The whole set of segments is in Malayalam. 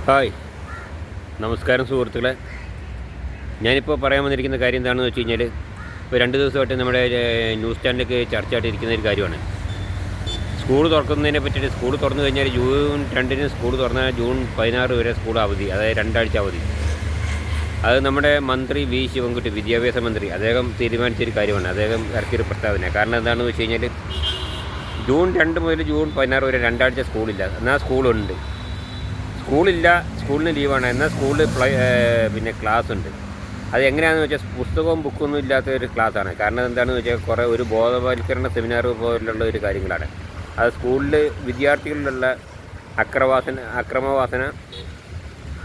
ഹായ്, നമസ്കാരം സുഹൃത്തുക്കളെ. ഞാനിപ്പോൾ പറയാൻ വന്നിരിക്കുന്ന കാര്യം എന്താണെന്ന് വെച്ച് കഴിഞ്ഞാൽ, ഇപ്പോൾ 2 ദിവസമായിട്ട് നമ്മുടെ ന്യൂസ് ചാനലൊക്കെ ചർച്ചയായിട്ടിരിക്കുന്ന ഒരു കാര്യമാണ്. സ്കൂൾ തുറക്കുന്നതിനെ പറ്റിയിട്ട്. സ്കൂൾ തുറന്നു കഴിഞ്ഞാൽ ജൂൺ 2-ന് സ്കൂൾ തുറന്നാൽ ജൂൺ 16 വരെ സ്കൂൾ അവധി, അതായത് 2 ആഴ്ച അവധി. അത് നമ്മുടെ മന്ത്രി വി ശിവൻകുട്ടി, വിദ്യാഭ്യാസ മന്ത്രി, അദ്ദേഹം തീരുമാനിച്ചൊരു കാര്യമാണ്. അദ്ദേഹം ഇറക്കിയൊരു പ്രസ്താവന. കാരണം എന്താണെന്ന് വെച്ച് കഴിഞ്ഞാൽ, ജൂൺ 2 മുതൽ ജൂൺ 16 വരെ 2 ആഴ്ച സ്കൂളില്ല, എന്നാൽ സ്കൂളില്ല, സ്കൂളിന് ലീവാണ്, എന്നാൽ സ്കൂളിൽ പിന്നെ ക്ലാസ് ഉണ്ട്. അത് എങ്ങനെയാണെന്ന് വെച്ചാൽ, പുസ്തകവും ബുക്കൊന്നും ഇല്ലാത്ത ഒരു ക്ലാസ്സാണ്. കാരണം എന്താണെന്ന് വെച്ചാൽ, ഒരു ബോധവൽക്കരണ സെമിനാർ പോലുള്ള ഒരു കാര്യങ്ങളാണ്. അത് സ്കൂളിൽ വിദ്യാർത്ഥികളിലുള്ള അക്രമവാസന,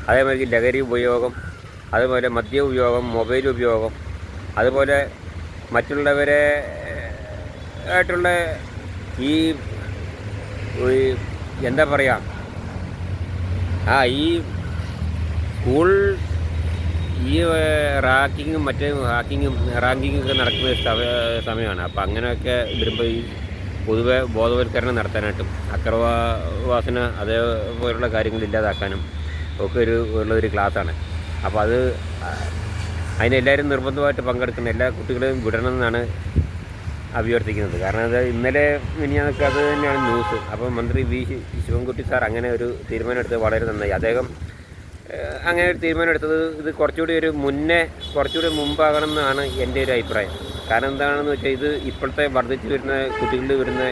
അതേമാതിരി ലഹരി ഉപയോഗം, അതുപോലെ മദ്യ ഉപയോഗം, മൊബൈൽ ഉപയോഗം, അതുപോലെ മറ്റുള്ളവരെ ആയിട്ടുള്ള ഈ എന്താ പറയുക, ഈ സ്കൂൾ റാങ്കിങ്ങും റാങ്കിങ്ങൊക്കെ നടക്കുന്ന സമയമാണ്. അപ്പോൾ അങ്ങനെയൊക്കെ വരുമ്പോൾ ഈ പൊതുവെ ബോധവൽക്കരണം നടത്താനായിട്ടും അക്രമവാസന അതേപോലുള്ള കാര്യങ്ങൾ ഇല്ലാതാക്കാനും ഒക്കെ ഉള്ളൊരു ക്ലാസ്സാണ്. അപ്പോൾ അതിനെല്ലാവരും നിർബന്ധമായിട്ട് പങ്കെടുക്കുന്ന എല്ലാ കുട്ടികളെയും വിടണമെന്നാണ് അഭ്യർത്ഥിക്കുന്നത്. കാരണം അത് ഇന്നലെ മിനിഞ്ഞാന്നൊക്കെ അത് തന്നെയാണ് ന്യൂസ്. അപ്പോൾ മന്ത്രി വി ശിവൻകുട്ടി സാർ അങ്ങനെ ഒരു തീരുമാനം എടുത്തത് വളരെ നന്നായി. അദ്ദേഹം അങ്ങനെ ഒരു തീരുമാനം എടുത്തത് ഇത് കുറച്ചുകൂടി മുമ്പാകണം എന്നാണ് എൻ്റെ ഒരു അഭിപ്രായം. കാരണം എന്താണെന്ന് വെച്ചാൽ, ഇത് ഇപ്പോഴത്തെ വർദ്ധിച്ചു വരുന്ന കുട്ടികളിൽ വരുന്ന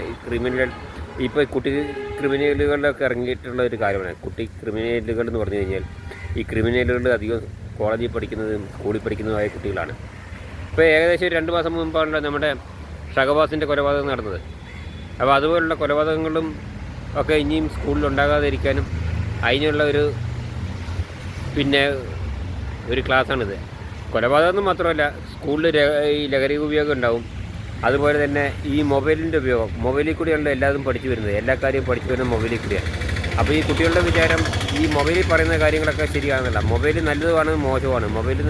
ക്രിമിനലുകളിലൊക്കെ ഇറങ്ങിയിട്ടുള്ള ഒരു കാര്യമാണ്. ക്രിമിനലുകൾ എന്ന് പറഞ്ഞു കഴിഞ്ഞാൽ, ഈ ക്രിമിനലുകൾ അധികം കോളേജിൽ പഠിക്കുന്നതും സ്കൂളിൽ പഠിക്കുന്നതുമായ കുട്ടികളാണ്. ഇപ്പോൾ ഏകദേശം ഒരു 2 മാസം മുമ്പാണല്ലോ നമ്മുടെ ഷഹബാസിൻ്റെ കൊലപാതകം നടന്നത്. അപ്പോൾ അതുപോലുള്ള കൊലപാതകങ്ങളും ഒക്കെ ഇനിയും സ്കൂളിൽ ഉണ്ടാകാതിരിക്കാനും അതിനുള്ള ഒരു ക്ലാസ്സാണിത്. കൊലപാതകം മാത്രമല്ല, സ്കൂളിൽ ഈ ലഹരി ഉപയോഗം ഉണ്ടാവും. അതുപോലെ തന്നെ ഈ മൊബൈലിൻ്റെ ഉപയോഗം, മൊബൈലിൽ കൂടിയാണല്ലോ എല്ലാതും പഠിച്ചു വരുന്നത്. എല്ലാ കാര്യവും പഠിച്ചു വരുന്നത് മൊബൈലിൽ കൂടിയാണ്. അപ്പോൾ ഈ കുട്ടികളുടെ വിചാരം ഈ മൊബൈലിൽ പറയുന്ന കാര്യങ്ങളൊക്കെ ശരിയാണെന്നല്ല. മൊബൈൽ നല്ലതുമാണ്, മോശമാണ്. മൊബൈലിൽ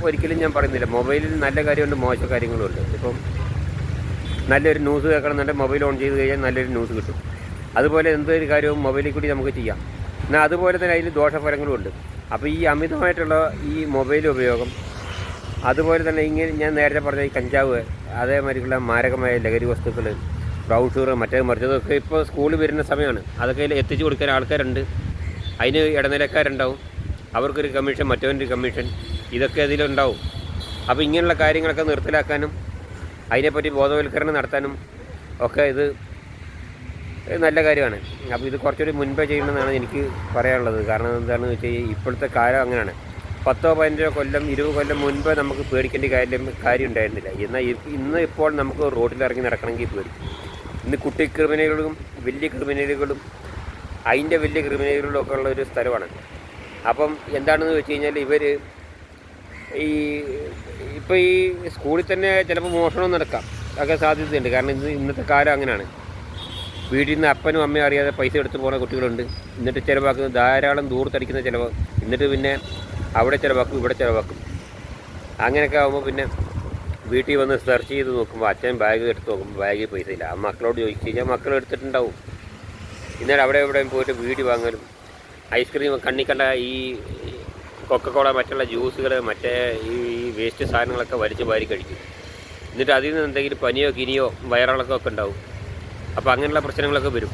ഒരിക്കലും ഞാൻ പറയുന്നില്ല. മൊബൈലിൽ നല്ല കാര്യമുണ്ട്, മോശം കാര്യങ്ങളുമുണ്ട്. ഇപ്പം നല്ലൊരു ന്യൂസ് കേൾക്കണമെന്നുണ്ടെങ്കിൽ മൊബൈൽ ഓൺ ചെയ്ത് കഴിഞ്ഞാൽ നല്ലൊരു ന്യൂസ് കിട്ടും. അതുപോലെ എന്തൊരു കാര്യവും മൊബൈലിൽ കൂടി നമുക്ക് ചെയ്യാം. എന്നാൽ അതുപോലെ തന്നെ അതിൽ ദോഷഫലങ്ങളും ഉണ്ട്. അപ്പോൾ ഈ അമിതമായിട്ടുള്ള ഈ മൊബൈൽ ഉപയോഗം, അതുപോലെ തന്നെ ഇങ്ങനെ ഞാൻ നേരത്തെ പറഞ്ഞ ഈ കഞ്ചാവ്, അതേമാതിരിയുള്ള മാരകമായ ലഹരി വസ്തുക്കൾ, ബ്രൗഷർ, മറിച്ചതൊക്കെ ഇപ്പോൾ സ്കൂളിൽ വരുന്ന സമയമാണ്. അതൊക്കെ എത്തിച്ചു കൊടുക്കാൻ ആൾക്കാരുണ്ട്. അതിന് ഇടനിലക്കാരുണ്ടാവും. അവർക്കൊരു കമ്മീഷൻ, മറ്റവൻ്റെ കമ്മീഷൻ, ഇതൊക്കെ അതിലുണ്ടാവും. അപ്പോൾ ഇങ്ങനെയുള്ള കാര്യങ്ങളൊക്കെ നിർത്തലാക്കാനും അതിനെപ്പറ്റി ബോധവൽക്കരണം നടത്താനും ഒക്കെ ഇത് നല്ല കാര്യമാണ്. അപ്പോൾ ഇത് കുറച്ചുകൂടി മുൻപേ ചെയ്യണമെന്നാണ് എനിക്ക് പറയാനുള്ളത്. കാരണം എന്താണെന്ന് വെച്ചാൽ, ഇപ്പോഴത്തെ കാലം അങ്ങനെയാണ്. 10-15 കൊല്ലം 20 കൊല്ലം മുൻപ് നമുക്ക് പേടിക്കേണ്ട കാര്യം ഉണ്ടായിരുന്നില്ല. എന്നാൽ ഇപ്പോൾ നമുക്ക് റോഡിലിറങ്ങി നടക്കണമെങ്കിൽ പേടിക്കും. ഇന്ന് കുട്ടി ക്രിമിനലുകളും വലിയ ക്രിമിനലുകളും വലിയ ക്രിമിനലുകളും ഒക്കെ ഉള്ള ഒരു സ്ഥലമാണ്. അപ്പം എന്താണെന്ന് വെച്ച് കഴിഞ്ഞാൽ, ഇപ്പോൾ ഈ സ്കൂളിൽ തന്നെ ചിലപ്പോൾ മോഷണം നടക്കാം ഒക്കെ സാധ്യതയുണ്ട്. കാരണം ഇന്നത്തെ കാലം അങ്ങനെയാണ്. വീട്ടിൽ നിന്ന് അപ്പനും അമ്മയും അറിയാതെ പൈസ എടുത്ത് പോകുന്ന കുട്ടികളുണ്ട്. എന്നിട്ട് ചിലവാക്കുന്നത് ധാരാളം ദൂരത്തടിക്കുന്ന ചിലവ്. എന്നിട്ട് പിന്നെ അവിടെ ചിലവാക്കും, ഇവിടെ ചിലവാക്കും. അങ്ങനെയൊക്കെ ആകുമ്പോൾ പിന്നെ വീട്ടിൽ വന്ന് സെർച്ച് ചെയ്ത് നോക്കുമ്പോൾ അച്ഛൻ ബാഗ് എടുത്ത് നോക്കുമ്പോൾ ബാഗിൽ പൈസ ഇല്ല. ആ മക്കളോട് ചോദിച്ചു കഴിഞ്ഞാൽ മക്കൾ എടുത്തിട്ടുണ്ടാവും. എന്നിട്ട് അവിടെ എവിടെയും പോയിട്ട് വീട്ടിൽ വാങ്ങലും, ഐസ്ക്രീം, കണ്ണി കണ്ട ഈ കൊക്കക്കോള, മറ്റുള്ള ജ്യൂസുകൾ, മറ്റേ ഈ വേസ്റ്റ് സാധനങ്ങളൊക്കെ വലിച്ച് വാരി കഴിക്കും. എന്നിട്ട് അതിൽ നിന്ന് എന്തെങ്കിലും പനിയോ കിനിയോ വയറിളക്കമൊക്കെ ഉണ്ടാവും. അപ്പോൾ അങ്ങനെയുള്ള പ്രശ്നങ്ങളൊക്കെ വരും.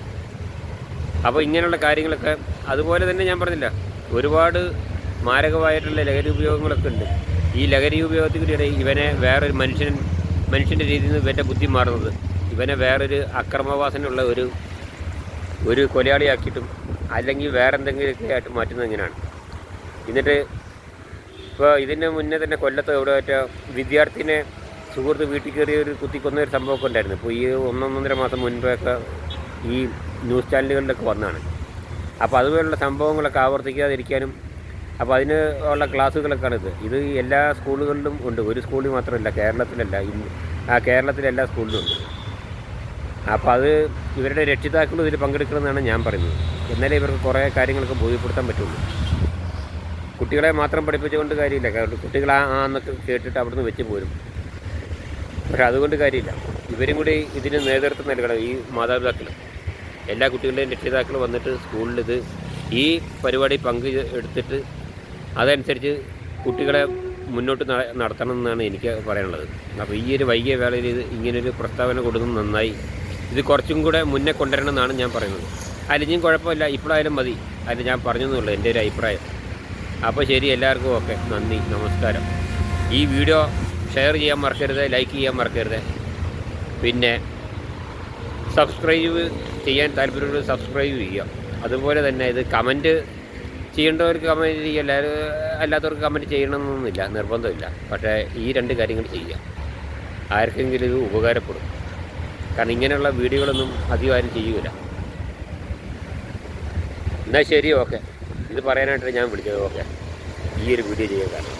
അപ്പോൾ ഇങ്ങനെയുള്ള കാര്യങ്ങളൊക്കെ, അതുപോലെ തന്നെ ഞാൻ പറഞ്ഞില്ല, ഒരുപാട് മാരകമായിട്ടുള്ള ലഹരി ഉപയോഗങ്ങളൊക്കെ ഉണ്ട്. ഈ ലഹരി ഉപയോഗത്തിൽ കൂടിയാണ് ഇവനെ വേറൊരു മനുഷ്യൻ്റെ രീതിയിൽ നിന്ന് ഇവൻ്റെ ബുദ്ധി മാറുന്നത്. ഇവനെ വേറൊരു അക്രമവാസനയുള്ള ഒരു കൊലയാളിയാക്കിയിട്ടും അല്ലെങ്കിൽ വേറെ എന്തെങ്കിലുമൊക്കെ ആയിട്ട് മാറ്റുന്നത് ഇങ്ങനെയാണ്. എന്നിട്ട് ഇപ്പോൾ ഇതിന് മുന്നേ തന്നെ കൊല്ലത്ത് എവിടെ വിദ്യാർത്ഥിനെ സുഹൃത്ത് വീട്ടിൽ കയറി കുത്തിക്കൊന്ന ഒരു സംഭവമൊക്കെ ഉണ്ടായിരുന്നു. ഇപ്പോൾ ഈ 1-1.5 മാസം മുൻപൊക്കെ ഈ ന്യൂസ് ചാനലുകളിലൊക്കെ വന്നതാണ്. അപ്പോൾ അതുപോലുള്ള സംഭവങ്ങളൊക്കെ ആവർത്തിക്കാതിരിക്കാനും, അപ്പോൾ അതിന് ഉള്ള ക്ലാസ്സുകളൊക്കെയാണിത്. ഇത് എല്ലാ സ്കൂളുകളിലും ഉണ്ട്. ഒരു സ്കൂളിൽ മാത്രമല്ല, കേരളത്തിലെ എല്ലാ സ്കൂളിലും ഉണ്ട്. അപ്പോൾ അത് ഇവരുടെ രക്ഷിതാക്കളും ഇതിൽ പങ്കെടുക്കണമെന്നാണ് ഞാൻ പറയുന്നത്. എന്നാലേ ഇവർക്ക് കുറേ കാര്യങ്ങളൊക്കെ ബോധ്യപ്പെടുത്താൻ പറ്റുള്ളൂ. കുട്ടികളെ മാത്രം പഠിപ്പിച്ചുകൊണ്ട് കാര്യമില്ല. കുട്ടികൾ എന്നൊക്കെ കേട്ടിട്ട് അവിടുന്ന് വെച്ച് പോരും. പക്ഷെ അതുകൊണ്ട് കാര്യമില്ല. ഇവരും കൂടി ഇതിന് നേതൃത്വം നൽകണം. ഈ മാതാപിതാക്കൾ, എല്ലാ കുട്ടികളുടെയും രക്ഷിതാക്കൾ വന്നിട്ട് സ്കൂളിൽ ഇത് ഈ പരിപാടി എടുത്തിട്ട് അതനുസരിച്ച് കുട്ടികളെ മുന്നോട്ട് നടത്തണം എന്നാണ് എനിക്ക് പറയാനുള്ളത്. അപ്പോൾ ഈ ഒരു വൈകിയ വേളയിൽ ഇങ്ങനൊരു പ്രസ്താവന കൊടുക്കുന്നത് നന്നായി. ഇത് കുറച്ചും കൂടെ മുന്നേ കൊണ്ടുവരണം എന്നാണ് ഞാൻ പറയുന്നത്. അതിലും കുഴപ്പമില്ല, ഇപ്പോഴായാലും മതി. അതിൽ ഞാൻ പറഞ്ഞെന്നുള്ളൂ എൻ്റെ ഒരു അഭിപ്രായം. അപ്പോൾ ശരി, എല്ലാവർക്കും ഓക്കെ, നന്ദി, നമസ്കാരം. ഈ വീഡിയോ ഷെയർ ചെയ്യാൻ മറക്കരുത്, ലൈക്ക് ചെയ്യാൻ മറക്കരുത്. പിന്നെ സബ്സ്ക്രൈബ് ചെയ്യാൻ താല്പര്യമുള്ള സബ്സ്ക്രൈബ് ചെയ്യുക. അതുപോലെ തന്നെ ഇത് കമൻറ്റ് ചെയ്യേണ്ടവർക്ക് കമൻറ്റ് ചെയ്യുക, അല്ലാത്തവർക്ക് കമൻറ്റ് ചെയ്യണമെന്നൊന്നുമില്ല, നിർബന്ധമില്ല. പക്ഷേ ഈ 2 കാര്യങ്ങൾ ചെയ്യുക, ആർക്കെങ്കിലും ഇത് ഉപകാരപ്പെടും. കാരണം ഇങ്ങനെയുള്ള വീഡിയോകളൊന്നും അധികം ആരും ചെയ്യൂല. എന്നാൽ ശരി, ഓക്കെ. ഇത് പറയാനായിട്ട് ഞാൻ വിളിച്ചത്. ഓക്കെ, ഈ ഒരു വീഡിയോ ചെയ്യാൻ കാരണം